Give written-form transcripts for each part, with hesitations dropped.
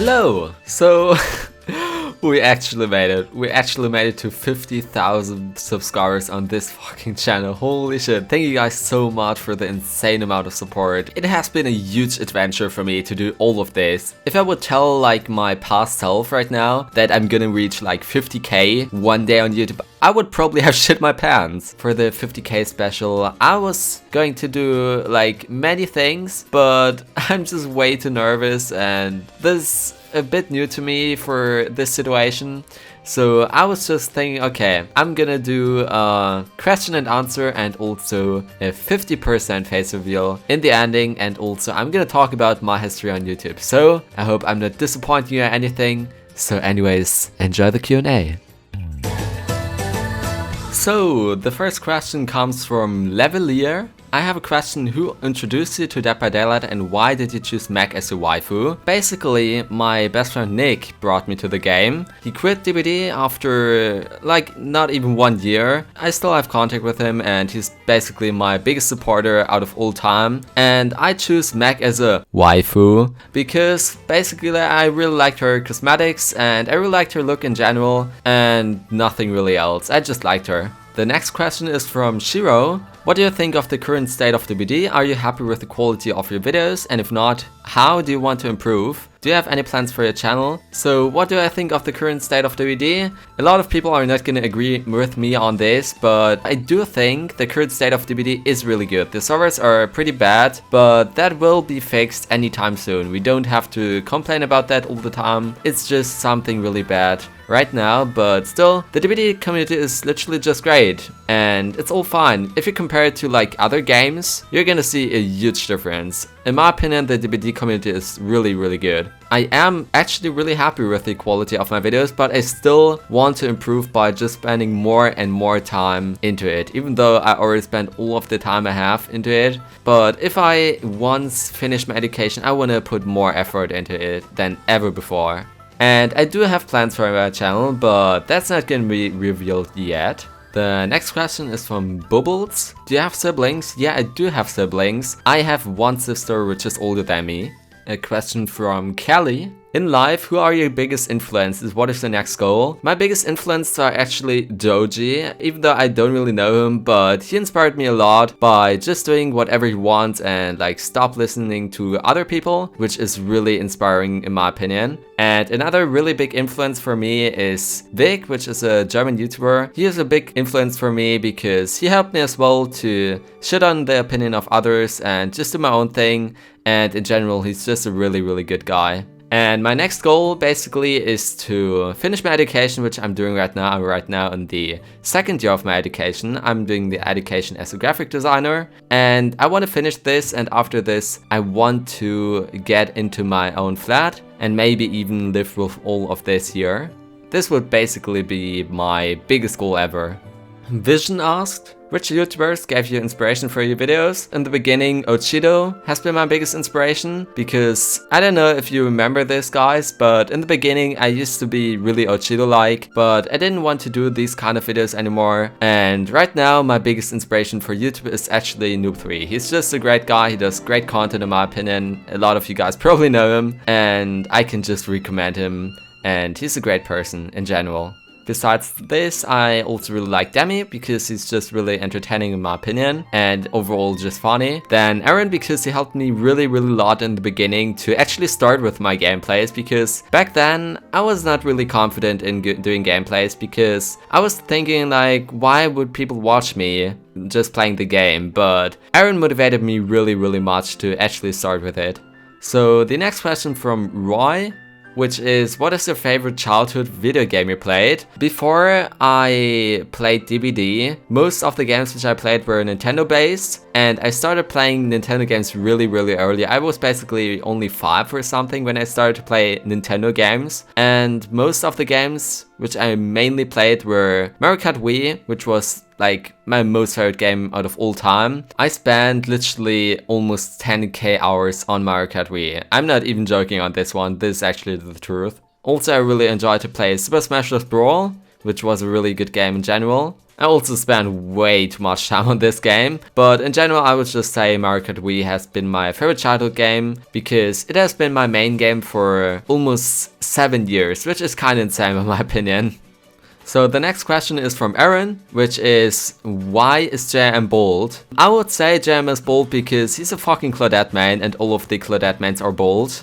Hello! So, we actually made it. We actually made it to 50,000 subscribers on this fucking channel. Holy shit. Thank you guys so much for the insane amount of support. It has been a huge adventure for me to do all of this. If I would tell like my past self right now that I'm gonna reach like 50k one day on YouTube, I would probably have shit my pants. For the 50k special, I was going to do like many things, but I'm just way too nervous and this a bit new to me for this situation. So I was just thinking, okay, I'm gonna do a question and answer and also a 50% face reveal in the ending, and also I'm gonna talk about my history on YouTube. So I hope I'm not disappointing you or anything. So anyways, enjoy the Q&A. So the first question comes from Laverre. I have a question: who introduced you to Dead by Daylight and why did you choose Meg as your waifu? Basically, my best friend Nick brought me to the game. He quit DBD after like not even 1 year. I still have contact with him and he's basically my biggest supporter out of all time. And I choose Meg as a waifu because basically I really liked her cosmetics and I really liked her look in general and nothing really else. I just liked her. The next question is from Shiro. What do you think of the current state of DBD? Are you happy with the quality of your videos? And if not, how do you want to improve? Do you have any plans for your channel? So what do I think of the current state of DBD? A lot of people are not gonna agree with me on this, but I do think the current state of DBD is really good. The servers are pretty bad, but that will be fixed anytime soon. We don't have to complain about that all the time. It's just something really bad right now, but still, the DBD community is literally just great and it's all fine. If you compare it to like other games, you're gonna see a huge difference. In my opinion, the DBD community is really good. I am actually really happy with the quality of my videos, but I still want to improve by just spending more and more time into it, even though I already spent all of the time I have into it. But if I once finish my education, I want to put more effort into it than ever before. And I do have plans for my channel, but that's not gonna be revealed yet. The next question is from Bubbles. Do you have siblings? Yeah, I do have siblings. I have one sister which is older than me. A question from Kelly. In life, who are your biggest influences? What is the next goal? My biggest influences are actually Doji, even though I don't really know him, but he inspired me a lot by just doing whatever he wants and like stop listening to other people, which is really inspiring in my opinion. And another really big influence for me is Vic, which is a German YouTuber. He is a big influence for me because he helped me as well to shit on the opinion of others and just do my own thing. And in general, he's just a really good guy. And my next goal basically is to finish my education, which I'm doing right now. I'm right now in the second year of my education. I'm doing the education as a graphic designer. And I want to finish this, and after this, I want to get into my own flat and maybe even live with all of this here. This would basically be my biggest goal ever. Vision asked, which YouTubers gave you inspiration for your videos? In the beginning, Ochido has been my biggest inspiration because I don't know if you remember this, guys, but in the beginning I used to be really Ochido-like, but I didn't want to do these kind of videos anymore. And right now my biggest inspiration for YouTube is actually Noob3. He's just a great guy, he does great content in my opinion. A lot of you guys probably know him and I can just recommend him, and he's a great person in general. Besides this, I also really like Demi because he's just really entertaining in my opinion and overall just funny. Then Aaron because he helped me really a lot in the beginning to actually start with my gameplays, because back then I was not really confident in doing gameplays because I was thinking like, why would people watch me just playing the game? But Aaron motivated me really much to actually start with it. So the next question from Roy, which is, what is your favorite childhood video game you played? Before I played DBD, most of the games which I played were Nintendo based, and I started playing Nintendo games really early. I was basically only 5 or something when I started to play Nintendo games, and most of the games which I mainly played were Mario Kart Wii, which was like my most favorite game out of all time. I spent literally almost 10k hours on Mario Kart Wii. I'm not even joking on this one, this is actually the truth. Also, I really enjoyed to play Super Smash Bros. Brawl, which was a really good game in general. I also spent way too much time on this game, but in general I would just say Mario Kart Wii has been my favorite childhood game because it has been my main game for almost 7 years, which is kinda insane in my opinion. So the next question is from Aaron, which is, why is JM bold? I would say JM is bold because he's a fucking Claudette main and all of the Claudette mains are bold.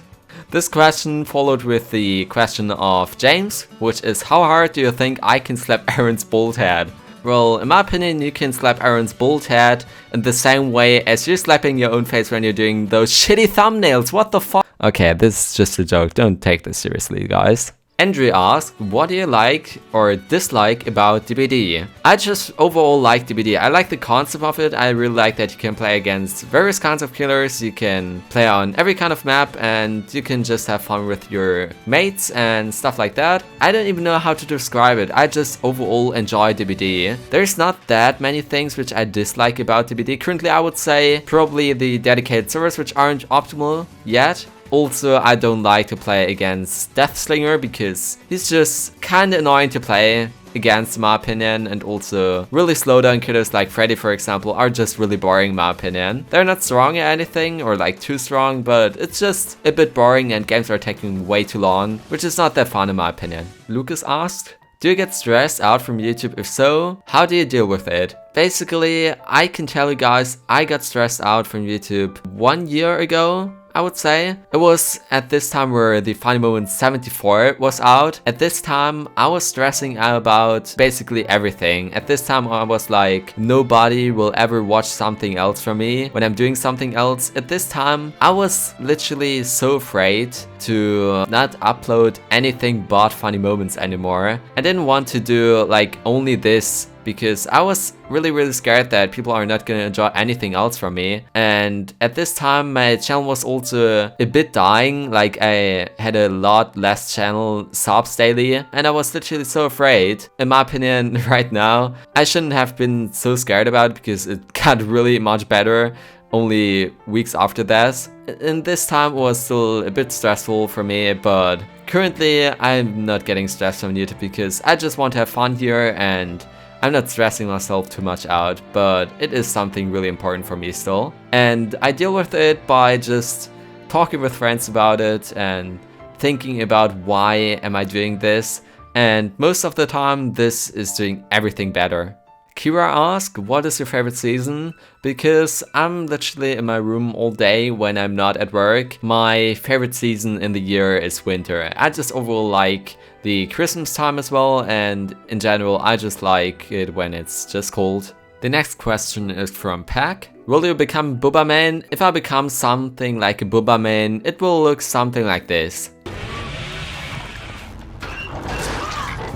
This question followed with the question of James, which is, how hard do you think I can slap Aaron's bald head? Well, in my opinion, you can slap Aaron's bald head in the same way as you're slapping your own face when you're doing those shitty thumbnails. What the fuck? Okay, this is just a joke. Don't take this seriously, guys. Andrew asked, what do you like or dislike about DBD? I just overall like DBD. I like the concept of it. I really like that you can play against various kinds of killers. You can play on every kind of map and you can just have fun with your mates and stuff like that. I don't even know how to describe it. I just overall enjoy DBD. There's not that many things which I dislike about DBD. Currently, I would say probably the dedicated servers which aren't optimal yet. Also, I don't like to play against Deathslinger because he's just kinda annoying to play against in my opinion, and also really slow down killers like Freddy for example are just really boring in my opinion. They're not strong or anything or like too strong, but it's just a bit boring and games are taking way too long, which is not that fun in my opinion. Lucas asked, do you get stressed out from YouTube? If so, how do you deal with it? Basically, I can tell you guys, I got stressed out from YouTube 1 year ago. I would say. It was at this time where the Funny Moment 74 was out. At this time, I was stressing out about basically everything. At this time, I was like, nobody will ever watch something else from me when I'm doing something else. At this time, I was literally so afraid to not upload anything but Funny Moments anymore. I didn't want to do like only this because I was really scared that people are not gonna enjoy anything else from me. And at this time my channel was also a bit dying, like I had a lot less channel subs daily and I was literally so afraid. In my opinion right now, I shouldn't have been so scared about it because it got really much better only weeks after that. And this time was still a bit stressful for me, but currently I'm not getting stressed from YouTube because I just want to have fun here and I'm not stressing myself too much out, but it is something really important for me still. And I deal with it by just talking with friends about it and thinking about why am I doing this. And most of the time, this is doing everything better. Kira asked, what is your favorite season? Because I'm literally in my room all day when I'm not at work. My favorite season in the year is winter. I just overall like the Christmas time as well, and in general I just like it when it's just cold. The next question is from Pack. Will you become Booba main? If I become something like a Booba main, it will look something like this.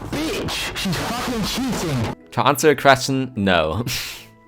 Bitch, she's fucking cheating. To answer a question, no.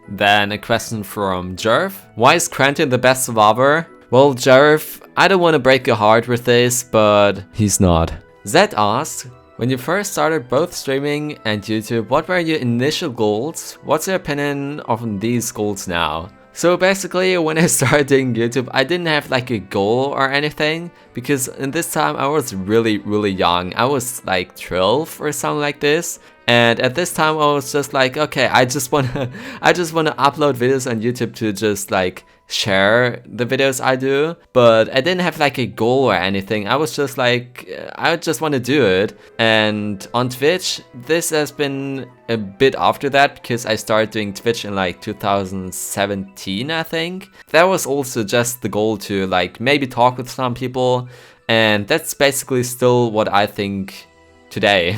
Then a question from Jerv. Why is Quentin the best survivor? Well, Jerv, I don't want to break your heart with this, but he's not. Zed asked, when you first started both streaming and YouTube, what were your initial goals? What's your opinion on these goals now? So basically, when I started doing YouTube, I didn't have like a goal or anything, because in this time I was really young. I was like 12 or something like this. And at this time I was just like, okay, I just wanna upload videos on YouTube to just like share the videos I do, but I didn't have like a goal or anything. I was just like, I just want to do it. And on Twitch, this has been a bit after that, because I started doing Twitch in like 2017, I think. That was also just the goal to like maybe talk with some people, and that's basically still what I think today.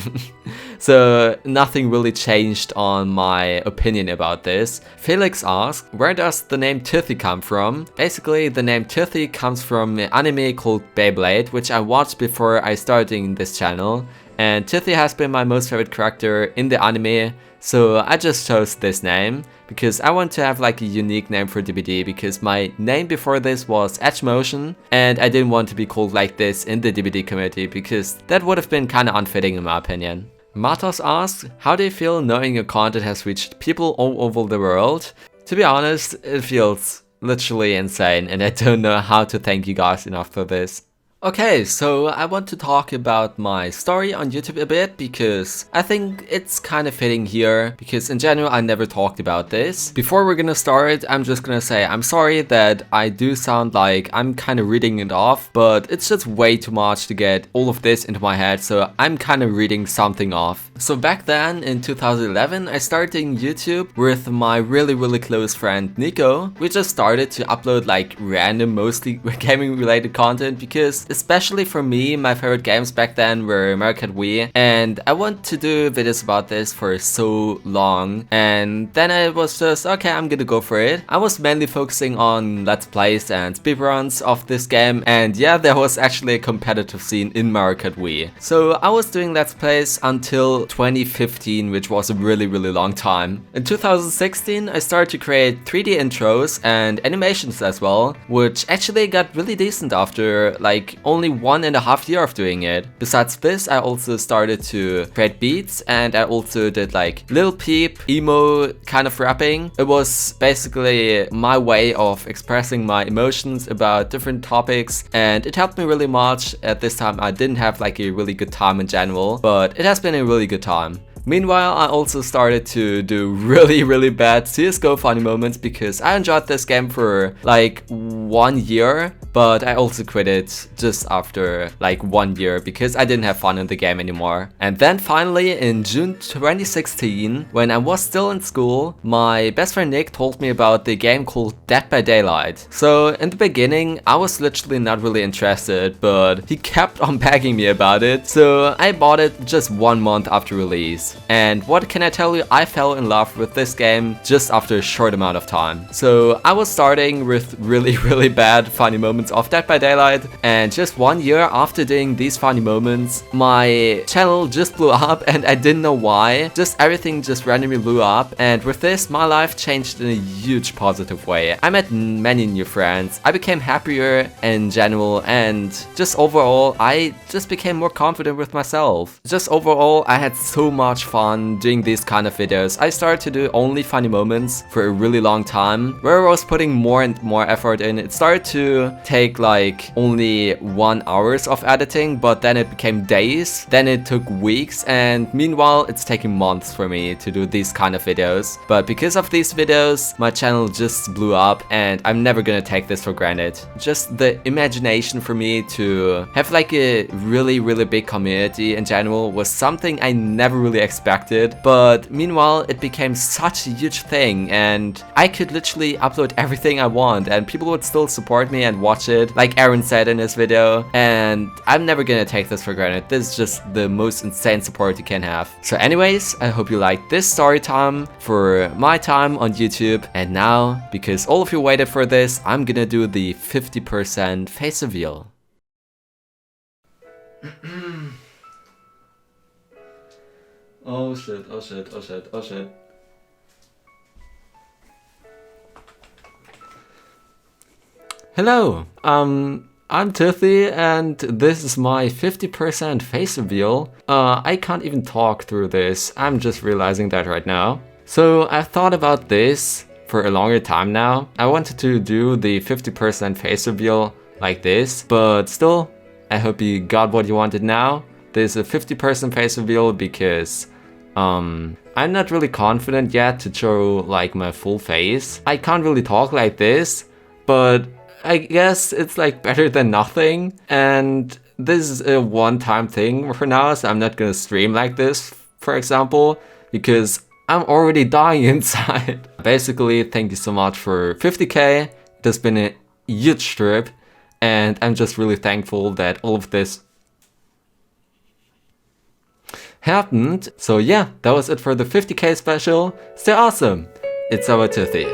So nothing really changed on my opinion about this. Felix asked, where does the name Tithi come from? Basically, the name Tithi comes from an anime called Beyblade, which I watched before I started doing this channel. And Tithi has been my most favorite character in the anime, so I just chose this name because I want to have like a unique name for DBD, because my name before this was Edgemotion and I didn't want to be called like this in the DBD community because that would have been kinda unfitting in my opinion. Matos asked, how do you feel knowing your content has reached people all over the world? To be honest, it feels literally insane and I don't know how to thank you guys enough for this. Okay, so I want to talk about my story on YouTube a bit because I think it's kind of fitting here because in general I never talked about this. Before we're gonna start, I'm just gonna say I'm sorry that I do sound like I'm kind of reading it off, but it's just way too much to get all of this into my head, so I'm kind of reading something off. So back then in 2011, I started YouTube with my really close friend Nico. We just started to upload like random, mostly gaming related content because especially for me, my favorite games back then were Mario Kart Wii, and I want to do videos about this for so long, and then I was just, okay, I'm gonna go for it. I was mainly focusing on Let's Plays and speedruns of this game, and yeah, there was actually a competitive scene in Mario Kart Wii. So I was doing Let's Plays until 2015, which was a really long time. In 2016, I started to create 3D intros and animations as well, which actually got really decent after like only 1.5 years of doing it. Besides this, I also started to create beats, and I also did like little PEEP, emo kind of rapping. It was basically my way of expressing my emotions about different topics, and it helped me really much. At this time, I didn't have like a really good time in general, but it has been a really good time. Meanwhile, I also started to do really bad CSGO funny moments because I enjoyed this game for like 1 year, but I also quit it just after like 1 year because I didn't have fun in the game anymore. And then finally in June 2016, when I was still in school, my best friend Nick told me about the game called Dead by Daylight. So in the beginning, I was literally not really interested, but he kept on begging me about it. So I bought it just 1 month after release. And what can I tell you, I fell in love with this game just after a short amount of time. So I was starting with really bad funny moments of Dead by Daylight, and just 1 year after doing these funny moments, my channel just blew up, and I didn't know why. Just everything just randomly blew up, and with this my life changed in a huge positive way. I met many new friends, I became happier in general, and just overall I just became more confident with myself. Just overall I had so much fun doing these kind of videos. I started to do only funny moments for a really long time, where I was putting more and more effort in. It started to take like only 1 hour of editing, but then it became days, then it took weeks, and meanwhile it's taking months for me to do these kind of videos. But because of these videos, my channel just blew up, and I'm never gonna take this for granted. Just the imagination for me to have like a really big community in general was something I never really expected, but meanwhile it became such a huge thing, and I could literally upload everything I want and people would still support me and watch it, like Aaron said in his video, and I'm never gonna take this for granted. This is just the most insane support you can have. So anyways, I hope you liked this story time for my time on YouTube, and now, because all of you waited for this, I'm gonna do the 50% face reveal. Oh shit. Hello, I'm Tithi, and this is my 50% face reveal. I can't even talk through this, I'm just realizing that right now. So I thought about this for a longer time now. I wanted to do the 50% face reveal like this, but still, I hope you got what you wanted now. There's a 50% face reveal because I'm not really confident yet to show like my full face. I can't really talk like this, but I guess it's like better than nothing. And this is a one-time thing for now, so I'm not gonna stream like this, for example, because I'm already dying inside. Basically, thank you so much for 50k. It has been a huge trip, and I'm just really thankful that all of this happened. So yeah, that was it for the 50k special. Stay awesome. It's our Tithi.